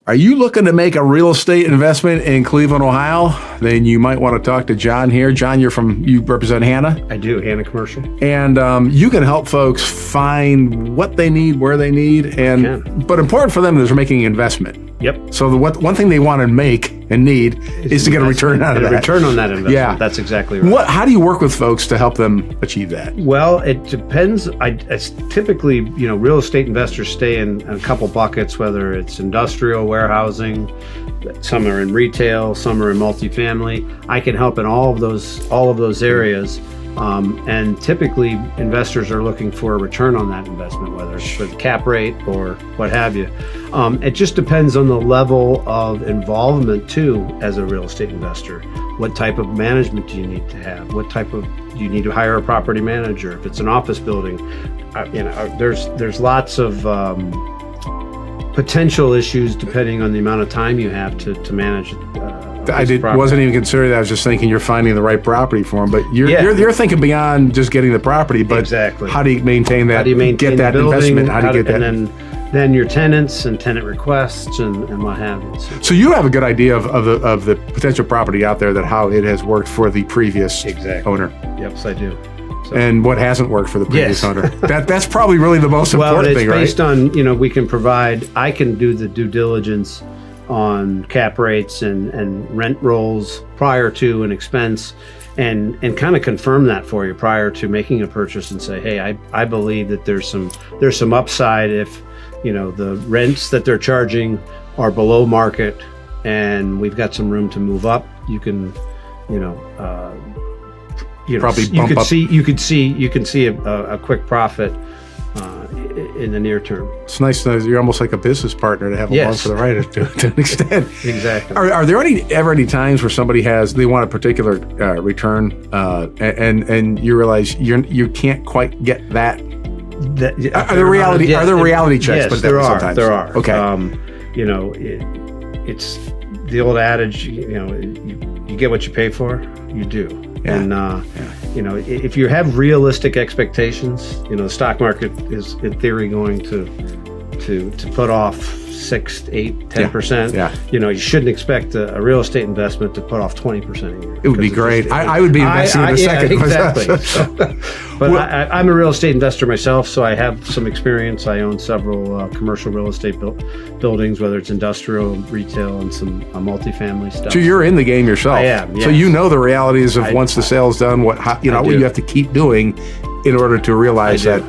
Are you looking to make a real estate investment in Cleveland, Ohio? Then you might want to talk to John here. John, you represent Hannah? I do, Hannah Commercial. And you can help folks find what they need, where they need, but important for them is making an investment. Yep. So one thing they want to make and need is to get a return out of that. A return on that investment. Yeah. That's exactly right. How do you work with folks to help them achieve that? Well, it depends. It's typically, real estate investors stay in a couple buckets, whether it's industrial, warehousing, some are in retail, some are in multifamily. I can help in all of those areas. And typically investors are looking for a return on that investment, whether it's for the cap rate or what have you. It just depends on the level of involvement too as a real estate investor. What type of management do you need to have? Do you need to hire a property manager? If it's an office building, there's lots of potential issues depending on the amount of time you have to manage wasn't even considering that. I was just thinking you're finding the right property for them, but you're thinking beyond just getting the property, but exactly. How do you maintain that? How do you maintain get that building, investment? How do you get that? And then your tenants and tenant requests and what have you. So you have a good idea of the potential property out there, that how it has worked for the previous owner. Yes, I do. So. And what hasn't worked for the previous owner. That's probably really the most important thing, right? Well, it's based on, I can do the due diligence on cap rates and rent rolls prior to an expense and kind of confirm that for you prior to making a purchase and say, hey, I believe that there's some upside if, the rents that they're charging are below market and we've got some room to move up. You can, probably you could see a quick profit in the near term. It's nice to know you're almost like a business partner to have along for the ride to an extent. Exactly. Are there ever any times where somebody they want a particular return and you realize you can't quite get that? Are there reality checks? Yes, but there are. Sometimes? There are. Okay. It's the old adage. You get what you pay for. You do. Yeah. And if you have realistic expectations, the stock market is in theory going to put off 6, 8, 10%. Yeah. You shouldn't expect a real estate investment to put off 20% a year. It would be great. I would be investing in a second. Exactly. But I'm a real estate investor myself, so I have some experience. I own several commercial real estate buildings, whether it's industrial, retail, and some multifamily stuff. So you're in the game yourself. I am. Yes. So you know the realities of once the sale's done, what you have to keep doing in order to realize that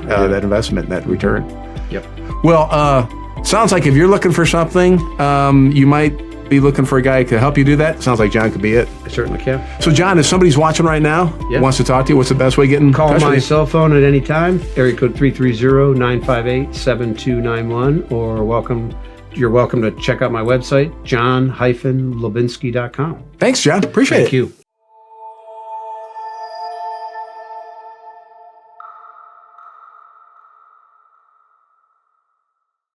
investment, that return. Yep. Well, sounds like if you're looking for something, you might be looking for a guy to help you do that. Sounds like John could be it. I certainly can. So John, if somebody's watching right now, wants to talk to you, what's the best way to get in touch with you? Call my cell phone at any time, area code 330-958-7291, or you're welcome to check out my website, john-lubinski.com. Thanks, John. Appreciate it. Thank you.